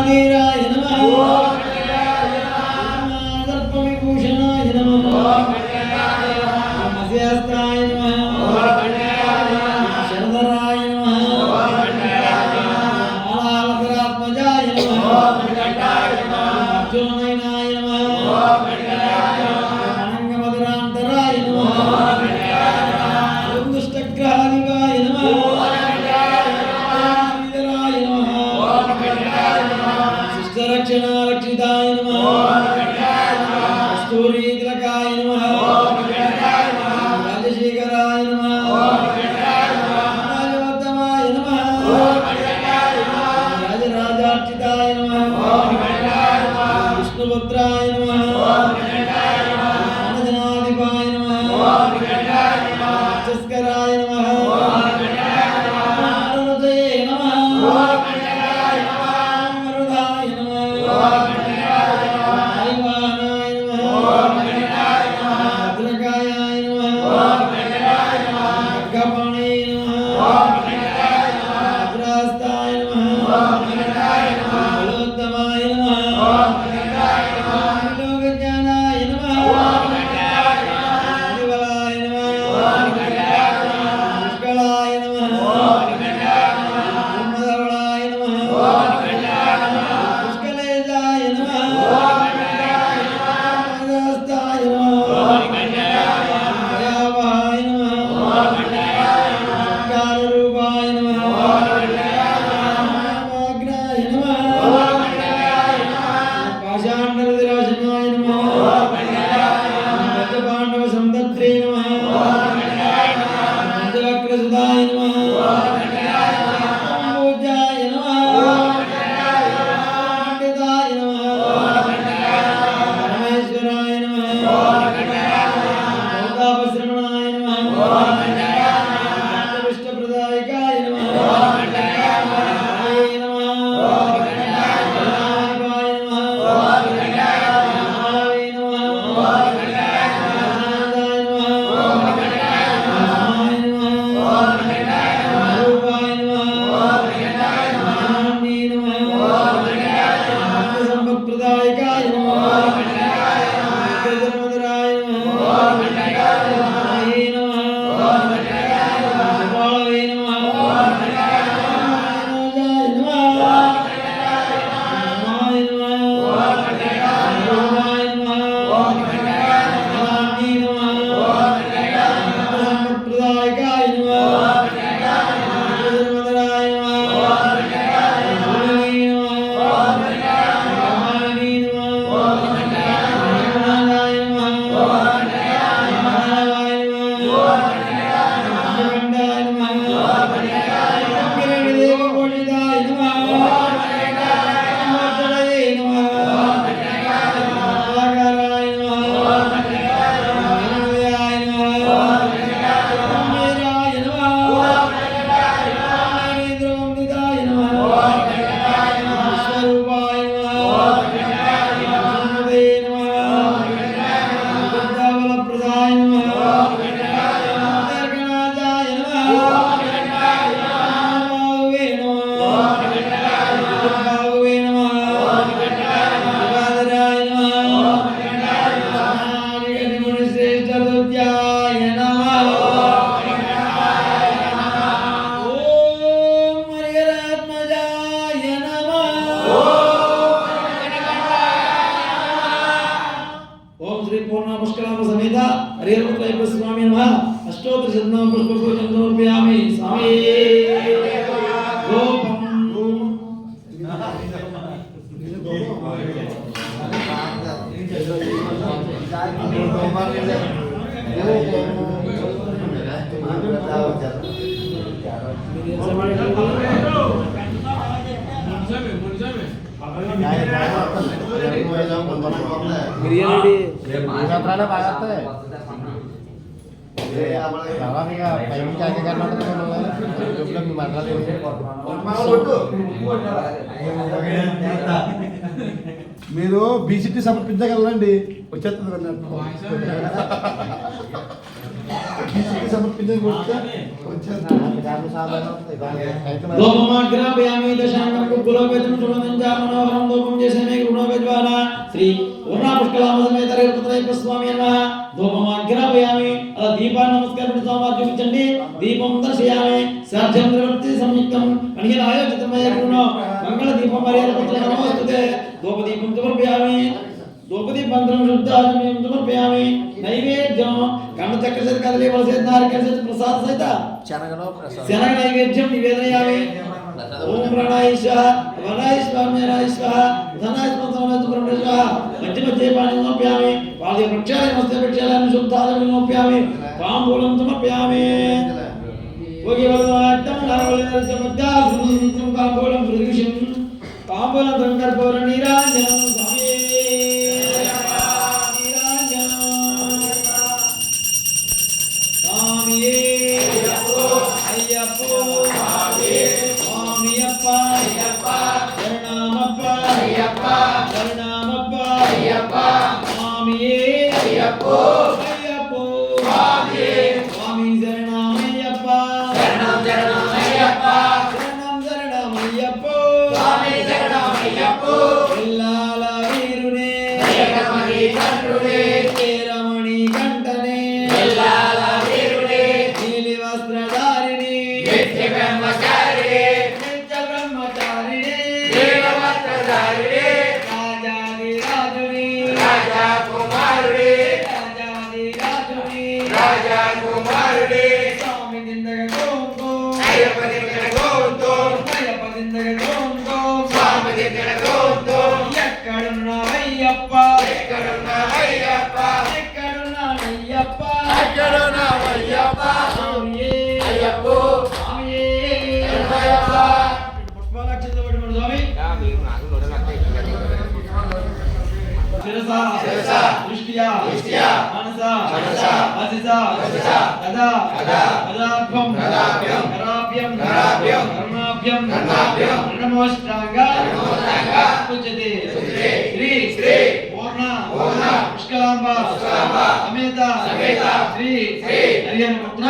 महावीराय नमः सर्पविभूषणाय नमः मत्स्यास्त्राय नमः शरधराय नमः आलालकरात्मजाय नमः अर्जुननयनाय नमः अनङ्गमधुरान्तराय नमः दुष्टग्रहादिवाय नमः श्रीधराय नमः शिष्टरक्षणारक्षिताय नमः कस्तूरीतिलकाय नमः राजशेखराय नमः राजवर्धमाय नमः राजराजार्चिताय नमः विष्णुपुत्राय नमः अनजनाधिपाय नमः चस्कराय नमः अरुणजये नमः मरुदाय नमः आयुवाहनाय नमः भद्रकायाय नमः खड्गपाणये नमः भद्रास्ताय नमः बलोत्तमाय नमः लोकज्ञानाय नमः निवलाय नमः पुष्कलाय नमः ब्रह्मधवलाय नमः पुष्कलेजाय नमः राजास्ताय नमः भयावहाय नमः कालरूपाय नमः वाग्नाय नमः पाषाण्डरविराजनाय नमः पंचपाण्डवसंदत्रे नमः पंचवक्रसुताय नमः पूज्याय नमः पंडिताय नमः परमेश्वराय नमः भोगापश्रमणाय नमः विष्टप्रदायकाय नमः हरे नमः धनाधिपाय नमः महावे नमः आनन्दाय नमः महाय नमः रूपाय नमः महान्ये नमः भक्तसम्पत्प्रदायकाय नमः धर्मधराय नमः हरे नमः गोपालवे नमः मनोजाय नमः महाय नमः रूपाय नमः महान्ये नमः भक्तसम्पत्प्रदायकाय नमः धर्मधराय नमः हरे नमः महाय नमः रघुनाथाय नमः माधवाय नमः पंचखंडाय नमः गिरिदेवघोषिताय नमः मर्दनये नमः आकाराय नमः विनोदयाय नमः मेराय नमः नरेंद्रवंदिताय नमः विश्वरूपाय नमः सुन्दरे नमः बुद्धाबलप्रदाय नमः दर्गणाजाय नमः बाहुवे नमः बाहुवे नमः गदाधराय नमः श्रेष्ठदुर्याय नमः ओम हरिहरात्मजाय नमः ओम श्री पूर्ण पुष्कराम समेत हरिहरपुत्र स्वामी नमः अष्टोत्तर शतनाम पुष्पपूजन समर्पयामि स्वामी गोपम మీరు బీసీటీ సమర్పించగలండి వచ్చేస్తుంది బీసీటీ సమర్పించకపోతే లోమమాగ్రాపయామి దశాంగం కులోపేతం సుమనంజా మనోహరం స్వామి నమః ధూపమాగ్రాపయామి అలా దీపాన్ని నమస్కారం స్వామి చూపించండి దీపం దర్శయామి సాధ్యం ప్రవృత్తి సంయుక్తం మణిహి ఆయోజితమయ్యకును మంగళ దీపం మర్యాద పుత్ర నమోస్తుతే ధూపదీపం సమర్పయామి ధూపదీపంతరం శుద్ధాజమయం సమర్పయామి నైవేద్యం కండ చక్ర సహిత కదలి వలసే నారికేళ సహిత ప్రసాద సహిత శనగ నైవేద్యం నివేదయామి ఓం ప్రణాయ స్వాహ వరాయ స్వామ్యరాయ స్వాహ ధనాయ స్వాహ స్వాహ మధ్య మధ్య పాణి సమర్పయామి పాదే ప్రక్షాళయ మస్తే ప్రక్షాళయామి శుద్ధాజమయం సమర్పయామి తాంబూలం సమర్పయామి ఓకే వదవాట్టం నావలయ మధ్యాసం తాంబూలం ప్రదిశం తాంబూలం సంకర్పూర నీరాజనం స్వామి రమణి కంఠనే నీలి వస్త్రధారిణి నిత్య బ్రహ్మచారిణి రాజాది రాజుని రాజా కుమారుడి స్వామి దిందగ గోంగో అయ్యప్ప దిందగ గోంగో స్వామి దిందగ గోంగో ఎక్కడున్నావయ్యప్ప స్వామియే అయ్యప్పో స్వామియే అయ్యప్ప పుష్పాలక్షిత పట్టుకోండి స్వామి శిరసా దృష్ట్యా మనసా వాసిసా కదాభ్యం కరాభ్యం కర్ణాభ్యం నమోష్టాంగ పూజ్యతే శ్రీ పూర్ణ పుష్కలాంబ సమేత శ్రీ హరిహర పుత్ర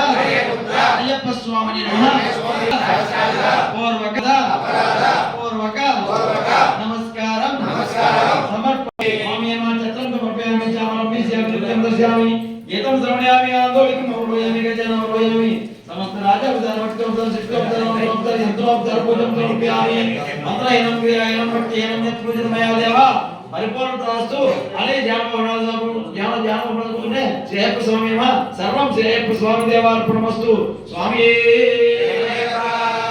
అయ్యప్ప స్వామిని నమః పూర్వక నమస్కారం సమర్పయామి స్వామి చత్రం సమర్పయామి చామరం శ్యామి దర్శయామి గీతం శ్రవణయామి ఆందోళికం అవరోయామి గజానం అవరోయామి సమస్త రాజావతారం శిష్టోపచారం యంత్రోపచార పూజం సమర్పయామి మంత్రహీనం క్రియాహీనం భక్తిహీనం యత్పూజితమయా దేవ పరిపూర్ణతస్తు అనే ధ్యానమునే శ్రీయప్ప స్వామి సర్వం శ్రీయప్ప స్వామి దేవార్పణమస్తు స్వామి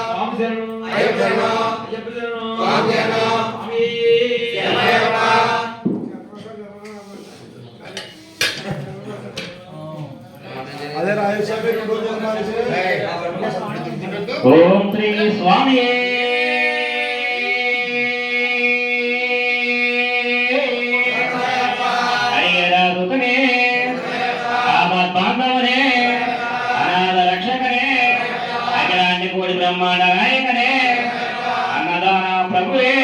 స్వామి శరణం అయ్యప్ప శరణం స్వామి శరణం స్వామి అదే రాయస్వామి ఓం శ్రీ స్వామి హరిహరసుతనే ఆపద్ బాంధవనే అనాథ రక్షకనే అఖిలాండ కోటి బ్రహ్మాండ నాయకనే అన్నదాన ప్రభువే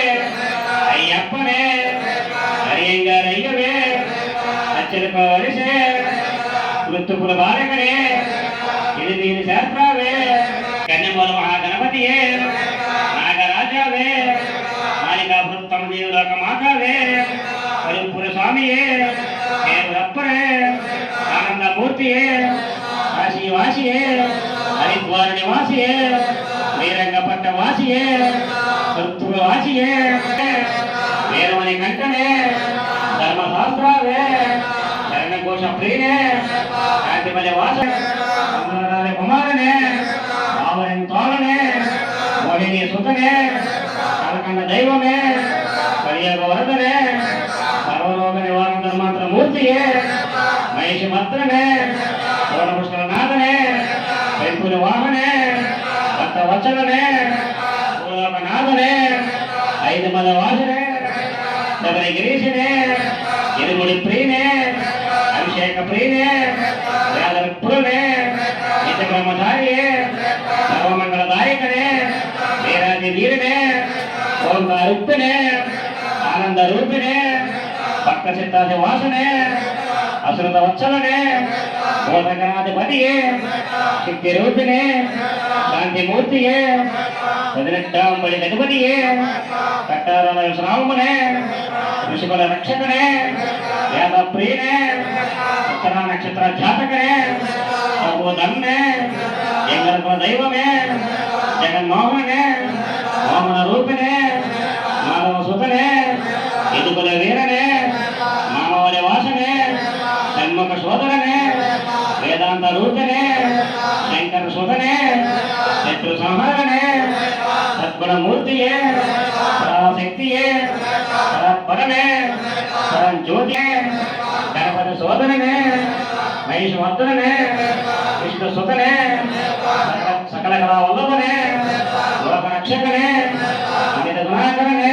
అయ్యప్పనే హరియంగారయ్యవే అచ్చరిప వరిసే మృత్యుపుల బాలకనే ఇది దీని శాస్త్రావే కన్యమూల మహాగణపతియే నాగరాజావే మాలికా వృత్తమ దేవులోక మాతావే పరిపుర స్వామియే దేవరప్పరే ఆనందమూర్తియే కాశీవాసియే హరిద్వార నివాసియే శ్రీరంగపట్ట వాసియే మృత్యుల వాసియే వీరమణి కంఠనే ధర్మశాస్త్రావే శరణఘోష ప్రియనే శాంతిమయ వాస కుమారనే ఆవరణ తోలనే మోహిని సుతనే కలకండ దైవమే కలియుగ వరదనే సర్వలోక నివారణ ధర్మాంతర మూర్తియే మహిషి మత్రనే పూర్ణపుష్కరనాథనే పెంపుల వాహనే భక్త వచననే భూలోకనాథనే ఐదు మద వాసనే శబరి గిరీశనే ఇరుగుడి ప్రియనే అభిషేక ప్రియనే వేదపురనే నిత్య బ్రహ్మచారియే సర్వమంగళదాయకనే వీరాది వీరనే ఓంకారుప్పినే ఆనంద రూపిణే భక్త చిత్తాది వాసనే అసురత వచ్చలనే బోధకనాధిపతియే శక్తి రూపిణే శాంతి మూర్తియే 18 ಬಳಿ ಗಣಪತಿಯೇ ಕಟ್ಟಾರನ ಶ್ರಾವಣನೇ ಋಷಿಕುಲ ರಕ್ಷಕನೇ ವೇದ ಪ್ರಿಯನೇ ಉತ್ತರ ನಕ್ಷತ್ರ ಜಾತಕನೇ ಸರ್ವಧನ್ನೇ ಎಂಗರ ದೈವಮೇ ಜಗನ್ಮೋಹನೇ ವಾಮನ ರೂಪನೇ ಮಾನವ ಸುತನೇ ಯದುಕುಲ ವೀರನೇ ಮಾನವನ ವಾಸನೆ ಷಣ್ಮುಖ ಶೋಧನನೇ ವೇದಾಂತ ರೂಪನೇ ಶಂಕರ ಶೋಧನೆ ಶತ್ರು ಸಂಹಾರನೆ ಸದ್ಗುಣ ಮೂರ್ತಿಯೇ ಪರಾಶಕ್ತಿಯೇ ಪರಮೇ ಪರಂಜ್ಯೋತಿಯೇ ಗಣಪತಿ ಶೋಧನೆ ಮಹಿಷವರ್ಧನೆ ವಿಷ್ಣು ಸುತನೆ ಸಕಲ ಕಲಾ ವಲ್ಲಭನೆ ಲೋಕ ರಕ್ಷಕನೇ ಅಮಿತ ಗುಣಾಕರನೇ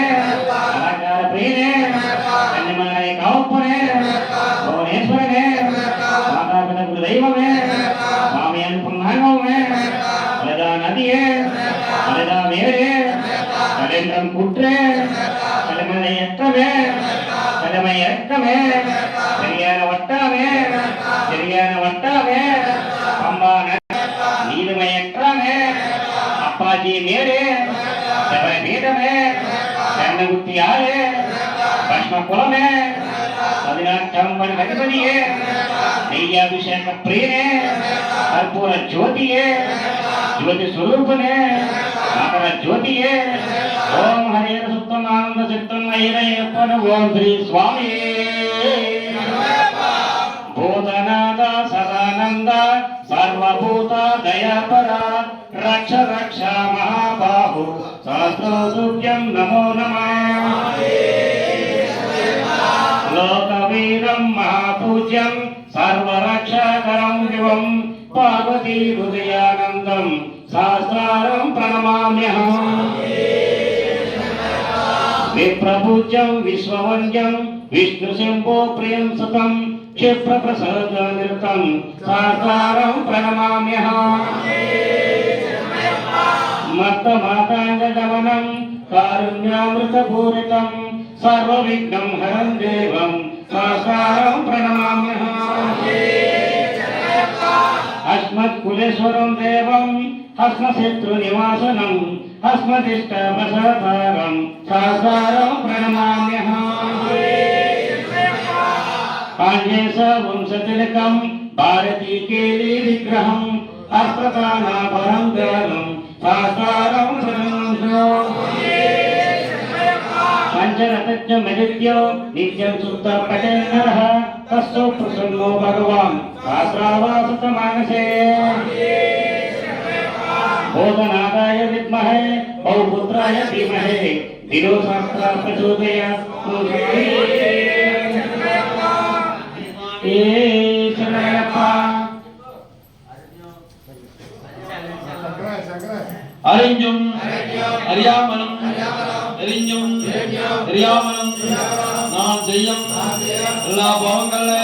ಅಲಂಕಾರ ಪ್ರಿಯನೇ ಕನ್ಯಮಗನೇ ಕಾವಪ್ಪನೇ ಭುವನೇಶ್ವರನೇ ಮಾತಾಪಿತ ಗುರುದೈವಮೇ ಸ್ವಾಮಿಯನ್ ಪುಣ್ಯಾಗವೇ ಅಲೆದ ನದಿಯೇ ಅಲೆದ ಮೇರೆ ಕಲೇಂದ್ರಂ ಕುಟ್ರೆ ಕಲೆಮನೆ ಎಕ್ಕಮೇ ಕಲೆಮೈ ಎಕ್ಕಮೇ ಸರಿಯಾನ ವಟ್ಟಾಮೇ ಅಂಬಾ ನೀಲಮೈ ಎಕ್ಕಮೇ ಅಪ್ಪಾಜಿ ಮೇರೆ ಶಬರ ಪೀಠಮೇ ಕಣ್ಣಗುತ್ತಿಯಾಳೆ ಭಸ್ಮ ಕುಲಮೇ 18 ಗಣಪತಿಯೇ ನೈಯಾಭಿಷೇಕ ಪ್ರಿಯನೇ ಕರ್ಪೂರ ಜ್ಯೋತಿಯೇ ಜ್ಯೋತಿ ಸ್ವರೂಪನೇ ಮಕರ ಜ್ಯೋತಿಯೇ ಓಂ ಹರಿಯ ಸುತ್ತಮ ಆನಂದ ಚಿತ್ತಮ ಐರಯ್ಯಪ್ಪನ ಓಂ ಶ್ರೀ ಸ್ವಾಮಿ ಭೂತನಾದ ಸದಾನಂದ ಸರ್ವಭೂತ ದಯಾಪರ ರಕ್ಷ ರಕ್ಷ ಮಹಾಬಾಹು ಸಹಸ್ರಸೂರ್ಯಂ ನಮೋ ನಮಃ లోకవీరం మహాపూజ్యం సర్వరక్షకరం దివం పార్వతీ హృదయానందం సహస్రారం ప్రణమామ్యహం విప్రపూజ్యం విశ్వవంద్యం విష్ణు శంభో ప్రియం సుతం క్షిప్ర ప్రసాద నిరతం సహస్రారం ప్రణమామ్యహం మత్త మాతాంగ గమనం కారుణ్యామృత పూరితం सर्वविघ्नं हरं देवं साकारं प्रणमाम्यहम् अस्मत्कुलेश्वरं देवं हस्मशत्रुनिवासनं हस्मदिष्टप्रसादारं साकारं प्रणमाम्यहम् पाण्ड्येशवंशतिलकं भारतीकेली विग्रहं अस्त्रदानाभरं देवं साकारं प्रणमाम्यहम् पंचरत्नमदित्यो नित्यं सुप्त पठेन्नरः तस्सो प्रसन्नो भगवान् सहस्रावासतमानसे बोधनादाय विद्महे पौपुत्राय धीमहि धियो सहस्रा प्रचोदयात् அறிஞ்சும் அறியாமலும் எரிஞ்சும் தெரியாமலும் நான் செய்யும் எல்லா பாவங்களே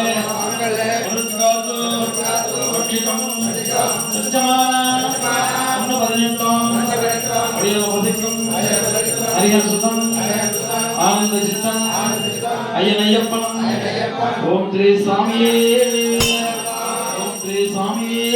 ரட்சிக்கும் சத்தியமான 18 ஹரியன் சுதம் ஆனந்த சித்தம் ஐயன் ஐயப்பன் ஓம் ஸ்ரீ சாமியே ஓம் ஸ்ரீ சாமியே